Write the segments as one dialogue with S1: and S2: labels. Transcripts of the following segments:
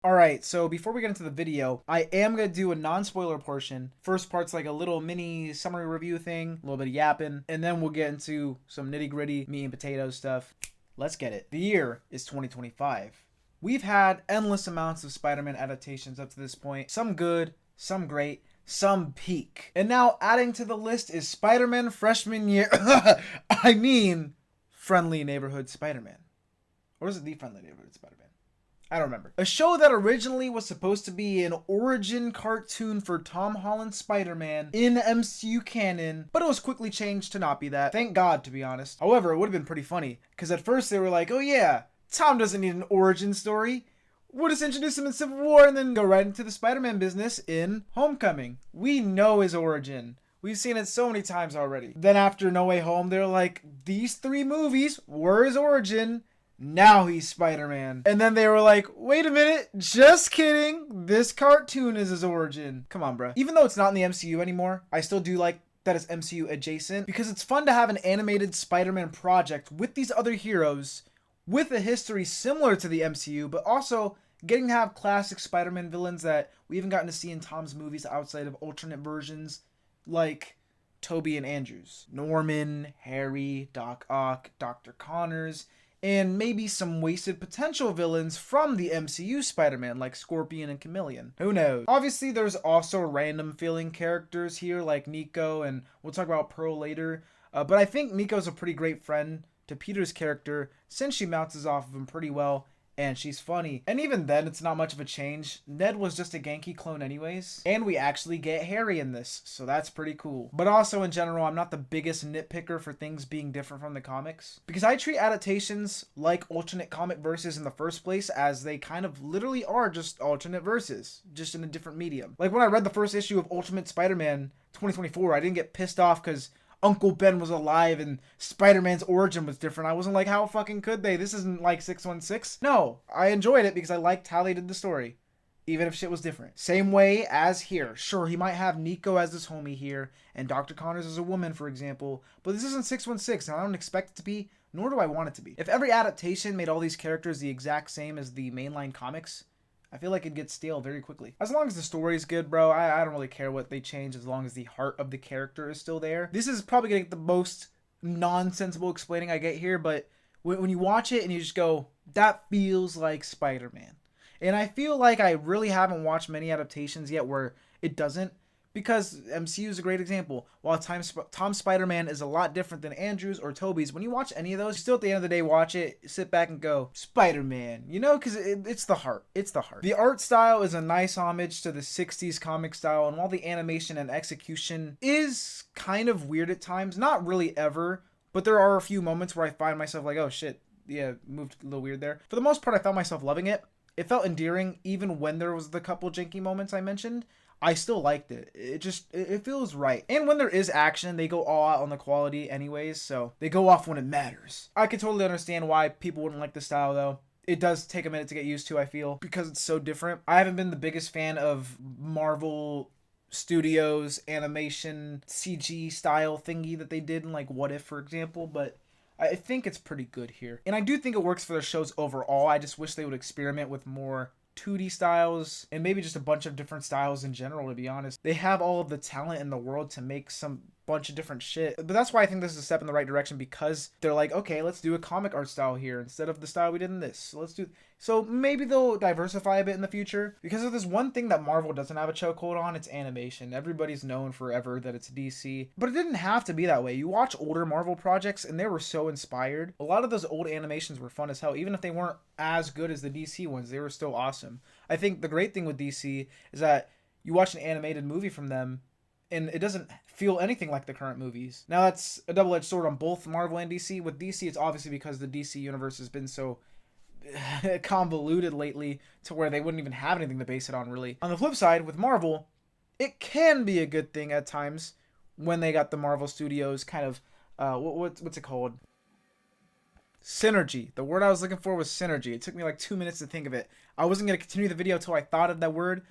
S1: Alright, so before we get into the video, I am going to do a non-spoiler portion. First part's like a little mini summary review thing, a little bit of yapping, and then we'll get into some nitty-gritty meat and potatoes stuff. Let's get it. The year is 2025. We've had endless amounts of Spider-Man adaptations up to this point. Some good, some great, some peak. And now adding to the list is Spider-Man freshman year. Friendly Neighborhood Spider-Man. Or is it the Friendly Neighborhood Spider-Man? I don't remember. A show that originally was supposed to be an origin cartoon for Tom Holland's Spider-Man in MCU canon, but it was quickly changed to not be that. Thank God, to be honest. However, it would have been pretty funny, because at first they were like, oh yeah, Tom doesn't need an origin story. We'll just introduce him in Civil War and then go right into the Spider-Man business in Homecoming. We know his origin. We've seen it so many times already. Then after No Way Home, they're like, these 3 movies were his origin. Now he's Spider-Man. And then they were like, wait a minute, just kidding. This cartoon is his origin. Come on, bro. Even though it's not in the MCU anymore, I still do like that it's MCU adjacent because it's fun to have an animated Spider-Man project with these other heroes with a history similar to the MCU, but also getting to have classic Spider-Man villains that we haven't gotten to see in Tom's movies outside of alternate versions, like Tobey and Andrews, Norman, Harry, Doc Ock, Dr. Connors, and maybe some wasted potential villains from the MCU Spider-Man like Scorpion and Chameleon. Who knows? Obviously, there's also random feeling characters here like Nico, and we'll talk about Pearl later. But I think Nico's a pretty great friend to Peter's character since she bounces off of him pretty well. And she's funny. And even then, it's not much of a change. Ned was just a Genki clone anyways. And we actually get Harry in this, so that's pretty cool. But also, in general, I'm not the biggest nitpicker for things being different from the comics. Because I treat adaptations like alternate comic verses in the first place, as they kind of literally are just alternate verses, just in a different medium. Like when I read the first issue of Ultimate Spider-Man 2024, I didn't get pissed off because Uncle Ben was alive and Spider-Man's origin was different. I wasn't like, how fucking could they? This isn't like 616. No, I enjoyed it because I liked how they did the story, even if shit was different. Same way as here. Sure, he might have Nico as his homie here and Dr. Connors as a woman, for example, but this isn't 616 and I don't expect it to be, nor do I want it to be. If every adaptation made all these characters the exact same as the mainline comics, I feel like it gets stale very quickly. As long as the story's good, bro, I don't really care what they change as long as the heart of the character is still there. This is probably gonna get the most nonsensible explaining I get here, but when you watch it and you just go, that feels like Spider-Man. And I feel like I really haven't watched many adaptations yet where it doesn't, because MCU is a great example. While Tom's Spider-Man is a lot different than Andrew's or Tobey's, when you watch any of those, you still at the end of the day watch it, sit back and go, Spider-Man, you know, because it's the heart. It's the heart. The art style is a nice homage to the 60s comic style, and while the animation and execution is kind of weird at times, not really ever, but there are a few moments where I find myself like, oh shit, yeah, moved a little weird there. For the most part, I found myself loving it. It felt endearing even when there was the couple janky moments I mentioned. I still liked it. It feels right. And when there is action, they go all out on the quality anyways, so they go off when it matters. I can totally understand why people wouldn't like the style though. It does take a minute to get used to, I feel, because it's so different. I haven't been the biggest fan of Marvel Studios animation CG style thingy that they did in like What If, for example, but I think it's pretty good here. And I do think it works for their shows overall. I just wish they would experiment with more 2D styles and maybe just a bunch of different styles in general, to be honest. They have all of the talent in the world to make some bunch of different shit, but that's why I think this is a step in the right direction, because they're like, okay, let's do a comic art style here instead of the style we did in this. So maybe they'll diversify a bit in the future, because if there's one thing that Marvel doesn't have a chokehold on, it's animation. Everybody's known forever that it's DC, but it didn't have to be that way. You watch older Marvel projects and they were so inspired. A lot of those old animations were fun as hell, even if they weren't as good as the DC ones, they were still awesome. I think the great thing with DC is that you watch an animated movie from them and it doesn't feel anything like the current movies. Now that's a double-edged sword on both Marvel and DC. With DC, it's obviously because the DC universe has been so convoluted lately to where they wouldn't even have anything to base it on, really. On the flip side, with Marvel, it can be a good thing at times when they got the Marvel Studios kind of, what's it called? Synergy. The word I was looking for was synergy. It took me like 2 minutes to think of it. I wasn't going to continue the video until I thought of that word,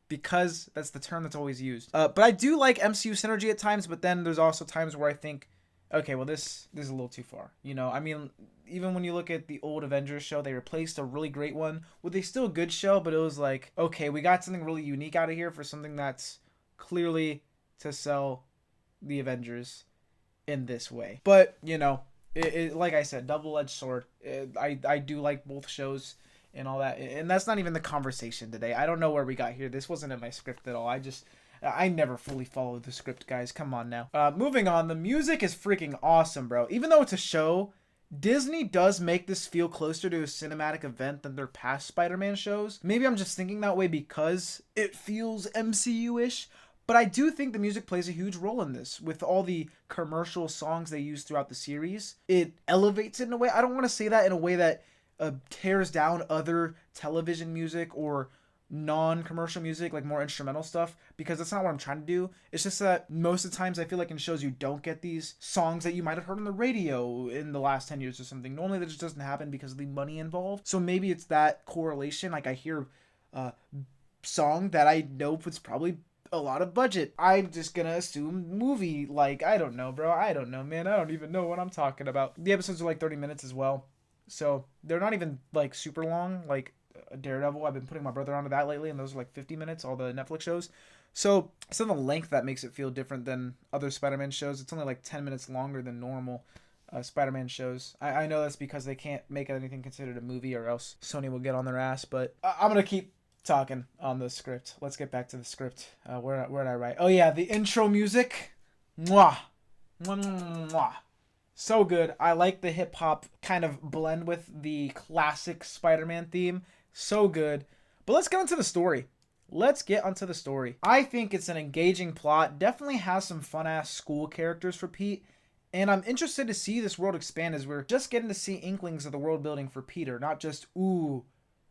S1: because that's the term that's always used. But I do like MCU synergy at times, but then there's also times where I think Okay, well this is a little too far. I mean, even when you look at the old Avengers show, they replaced a really great one with a still good show, but it was like, okay, we got something really unique out of here for something that's clearly to sell the Avengers in this way. But like I said, double-edged sword. I do like both shows and all that, and that's not even the conversation today. I don't know where we got here. This wasn't in my script at all. I never fully followed the script, guys. Come on now. Moving on, the music is freaking awesome, bro. Even though it's a show, Disney does make this feel closer to a cinematic event than their past Spider-Man shows. Maybe I'm just thinking that way because it feels MCU-ish, but I do think the music plays a huge role in this. With all the commercial songs they use throughout the series, it elevates it in a way. I don't want to say that in a way that tears down other television music or non-commercial music, like more instrumental stuff, because that's not what I'm trying to do. It's just that most of the times I feel like in shows you don't get these songs that you might have heard on the radio in the last 10 years or something. Normally that just doesn't happen because of the money involved. So maybe it's that correlation. Like I hear a song that I know was probably a lot of budget. I'm just gonna assume movie. Like, I don't know, bro. I don't know, man. I don't even know what I'm talking about. The episodes are like 30 minutes as well, so they're not even like super long. Like Daredevil, I've been putting my brother onto that lately, and those are like 50 minutes, all the Netflix shows. So it's in the length that makes it feel different than other Spider-Man shows. It's only like 10 minutes longer than normal Spider-Man shows. I know that's because they can't make anything considered a movie, or else Sony will get on their ass. But I'm gonna keep talking on the script. Let's get back to the script. Where did I write? Oh yeah, the intro music. Mwah. Mwah. Mwah. So good. I like the hip hop kind of blend with the classic Spider-Man theme. So good. But let's get into the story. I think it's an engaging plot. Definitely has some fun-ass school characters for Pete. And I'm interested to see this world expand as we're just getting to see inklings of the world building for Peter. Not just, ooh,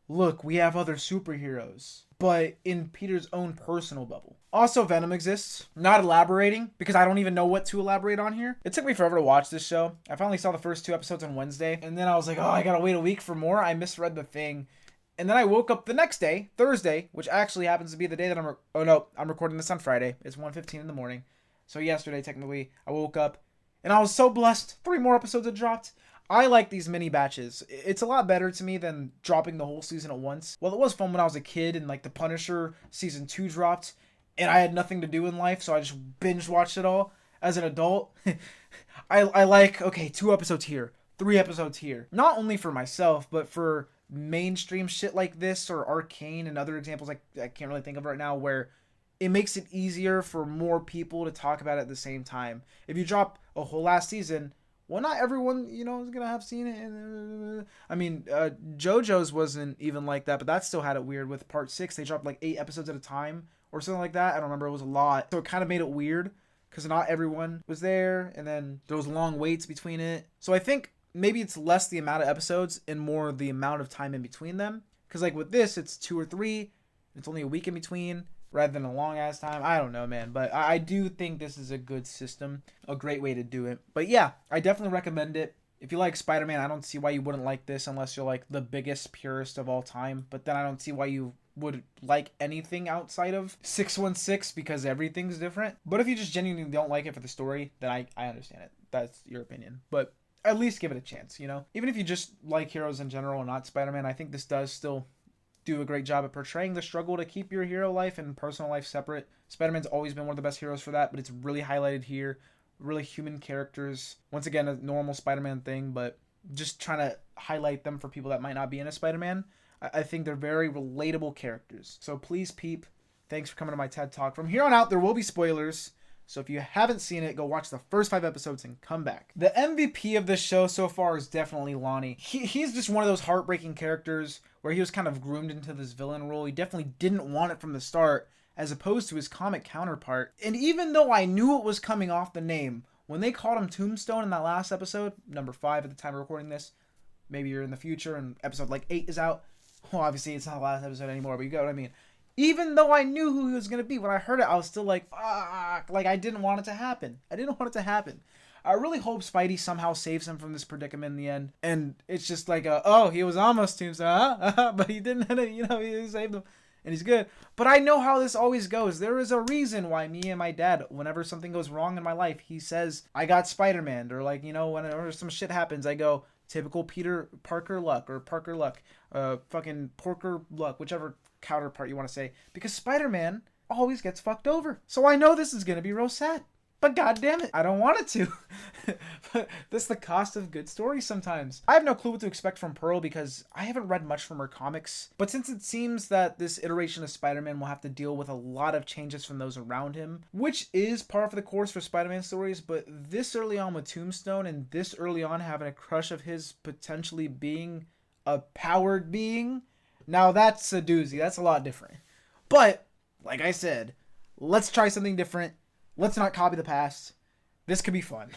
S1: look, we have other superheroes, but in Peter's own personal bubble. Also, Venom exists. Not elaborating, because I don't even know what to elaborate on here. It took me forever to watch this show. I finally saw the first 2 episodes on Wednesday, and then I was like, oh, I gotta wait a week for more. I misread the thing. And then I woke up the next day, Thursday, which actually happens to be the day that I'm recording this on Friday. It's 1:15 in the morning. So yesterday, technically, I woke up, and I was so blessed. 3 more episodes had dropped. I like these mini batches. It's a lot better to me than dropping the whole season at once. Well, it was fun when I was a kid and like The Punisher season 2 dropped and I had nothing to do in life, so I just binge watched it all. As an adult, I like, okay, 2 episodes here, 3 episodes here. Not only for myself, but for mainstream shit like this or Arcane and other examples I can't really think of right now, where it makes it easier for more people to talk about it at the same time. If you drop a whole last season, well, not everyone, is going to have seen it. I mean, JoJo's wasn't even like that, but that still had it weird with part 6. They dropped like 8 episodes at a time or something like that. I don't remember. It was a lot. So it kind of made it weird because not everyone was there, and then there was long waits between it. So I think maybe it's less the amount of episodes and more the amount of time in between them. Because like with this, it's 2 or 3. It's only a week in between, rather than a long ass time. I don't know, man, but I do think this is a good system, a great way to do it. But yeah, I definitely recommend it. If you like Spider-Man, I don't see why you wouldn't like this unless you're like the biggest purist of all time. But then I don't see why you would like anything outside of 616, because everything's different. But if you just genuinely don't like it for the story, then I understand it. That's your opinion. But at least give it a chance, Even if you just like heroes in general and not Spider-Man, I think this does still do a great job at portraying the struggle to keep your hero life and personal life separate. Spider-Man's always been one of the best heroes for that, but it's really highlighted here. Really human characters. Once again, a normal Spider-Man thing, but just trying to highlight them for people that might not be in a Spider-Man. I think they're very relatable characters. So please, peep, thanks for coming to my TED Talk. From here on out, there will be spoilers. So if you haven't seen it, go watch the first 5 episodes and come back. The MVP of this show so far is definitely Lonnie. He's just one of those heartbreaking characters where he was kind of groomed into this villain role. He definitely didn't want it from the start, as opposed to his comic counterpart. And even though I knew it was coming off the name, when they called him Tombstone in that last episode, number 5 at the time of recording this, maybe you're in the future and episode like 8 is out. Well, obviously it's not the last episode anymore, but you get what I mean. Even though I knew who he was going to be, when I heard it, I was still like, fuck. Like, I didn't want it to happen. I really hope Spidey somehow saves him from this predicament in the end. And it's just like, oh, he was almost Tombstone, huh? But he didn't, he saved him. and he's good. But I know how this always goes. There is a reason why me and my dad, whenever something goes wrong in my life, he says, I got Spider-Man. Or like, you know, whenever some shit happens, I go, typical Peter Parker luck, or Parker luck, fucking Porker luck, whichever counterpart you want to say. Because Spider-Man always gets fucked over. So I know this is going to be real sad. But god damn it, I don't want it to. But that's the cost of good stories sometimes. I have no clue what to expect from Pearl because I haven't read much from her comics. But since it seems that this iteration of Spider-Man will have to deal with a lot of changes from those around him, which is par for the course for Spider-Man stories, but this early on with Tombstone and this early on having a crush of his potentially being a powered being, now that's a doozy. That's a lot different. But, like I said, let's try something different. Let's not copy the past. This could be fun.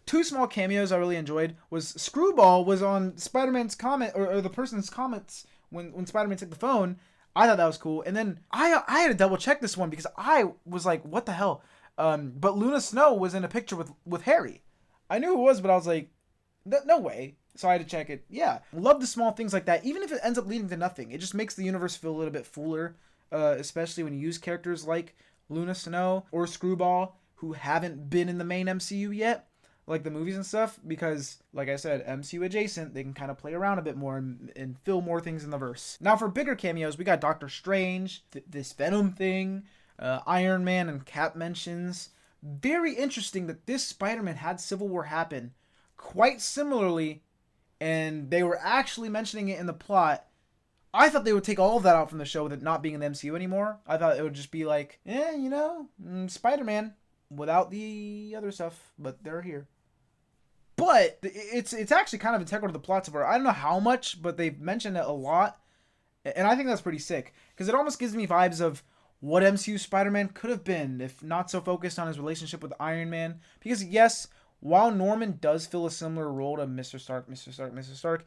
S1: Two small cameos I really enjoyed was Screwball was on Spider-Man's comment, or the person's comments when Spider-Man took the phone. I thought that was cool. And then I had to double check this one because I was like, what the hell? But Luna Snow was in a picture with Harry. I knew who it was, but I was like, no way. So I had to check it. Yeah. Love the small things like that. Even if it ends up leading to nothing, it just makes the universe feel a little bit fuller, especially when you use characters like Luna Snow or Screwball who haven't been in the main MCU yet, like the movies and stuff, because like I said, MCU adjacent, they can kind of play around a bit more and fill more things in the verse. Now for bigger cameos, we got Doctor Strange, this Venom thing, Iron Man and Cap mentions. Very interesting that this Spider-Man had Civil War happen quite similarly, and they were actually mentioning it in the plot. I thought they would take all of that out from the show with it not being in the MCU anymore. I thought it would just be like, you know, Spider-Man without the other stuff, but they're here. But it's actually kind of integral to the plots of her. I don't know how much, but they've mentioned it a lot, and I think that's pretty sick because it almost gives me vibes of what MCU Spider-Man could have been if not so focused on his relationship with Iron Man. Because yes, while Norman does fill a similar role to Mr. Stark,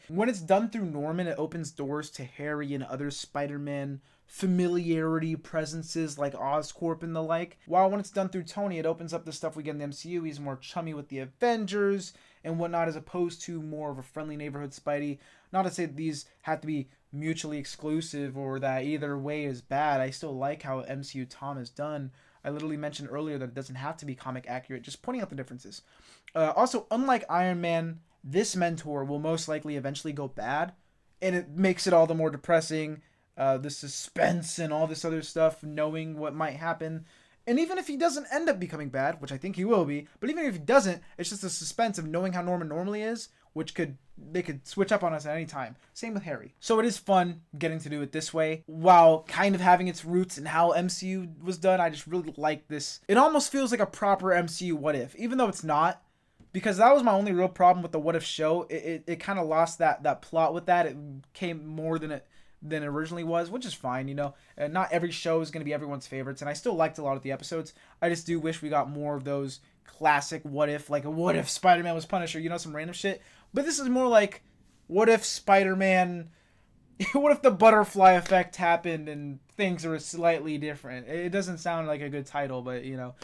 S1: when it's done through Norman, it opens doors to Harry and other Spider-Man familiarity presences like Oscorp and the like. While when it's done through Tony, it opens up the stuff we get in the MCU. He's more chummy with the Avengers and whatnot, as opposed to more of a friendly neighborhood Spidey. Not to say that these have to be mutually exclusive or that either way is bad. I still like how MCU Tom is done. I literally mentioned earlier that it doesn't have to be comic accurate, just pointing out the differences. Also, unlike Iron Man, this mentor will most likely eventually go bad, and it makes it all the more depressing. The suspense and all this other stuff, knowing what might happen. And even if he doesn't end up becoming bad, which I think he will be, but even if he doesn't, it's just the suspense of knowing how Norman normally is, which they could switch up on us at any time. Same with Harry. So it is fun getting to do it this way, while kind of having its roots in how MCU was done. I just really like this. It almost feels like a proper MCU What If, even though it's not. Because that was my only real problem with the What If show. It kind of lost that plot with that. It came more than it originally was, which is fine, you know. Not every show is going to be everyone's favorites, and I still liked a lot of the episodes. I just do wish we got more of those classic what if, like a what if Spider-Man was Punisher, you know, some random shit. But this is more like, what if Spider-Man, what if the butterfly effect happened and things were slightly different? It doesn't sound like a good title, but you know.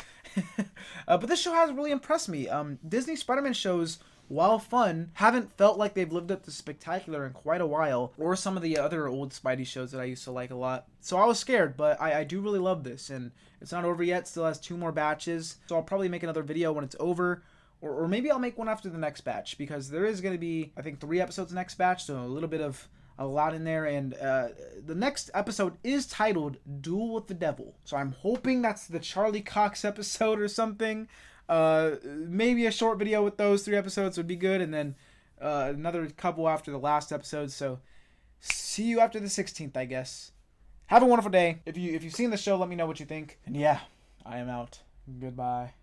S1: But this show has really impressed me. Disney Spider-Man shows, while fun, haven't felt like they've lived up to spectacular in quite a while, or some of the other old Spidey shows that I used to like a lot. So I was scared, but I do really love this, and it's not over yet. Still has 2 more batches, so I'll probably make another video when it's over, or maybe I'll make one after the next batch, because there is going to be, I think, 3 episodes next batch, so a lot in there. And the next episode is titled Duel with the Devil, so I'm hoping that's the Charlie Cox episode or something. Maybe a short video with those 3 episodes would be good, and then another couple after the last episode. So see you after the 16th, I guess. Have a wonderful day. If you've seen the show, let me know what you think. And yeah, I am out. Goodbye.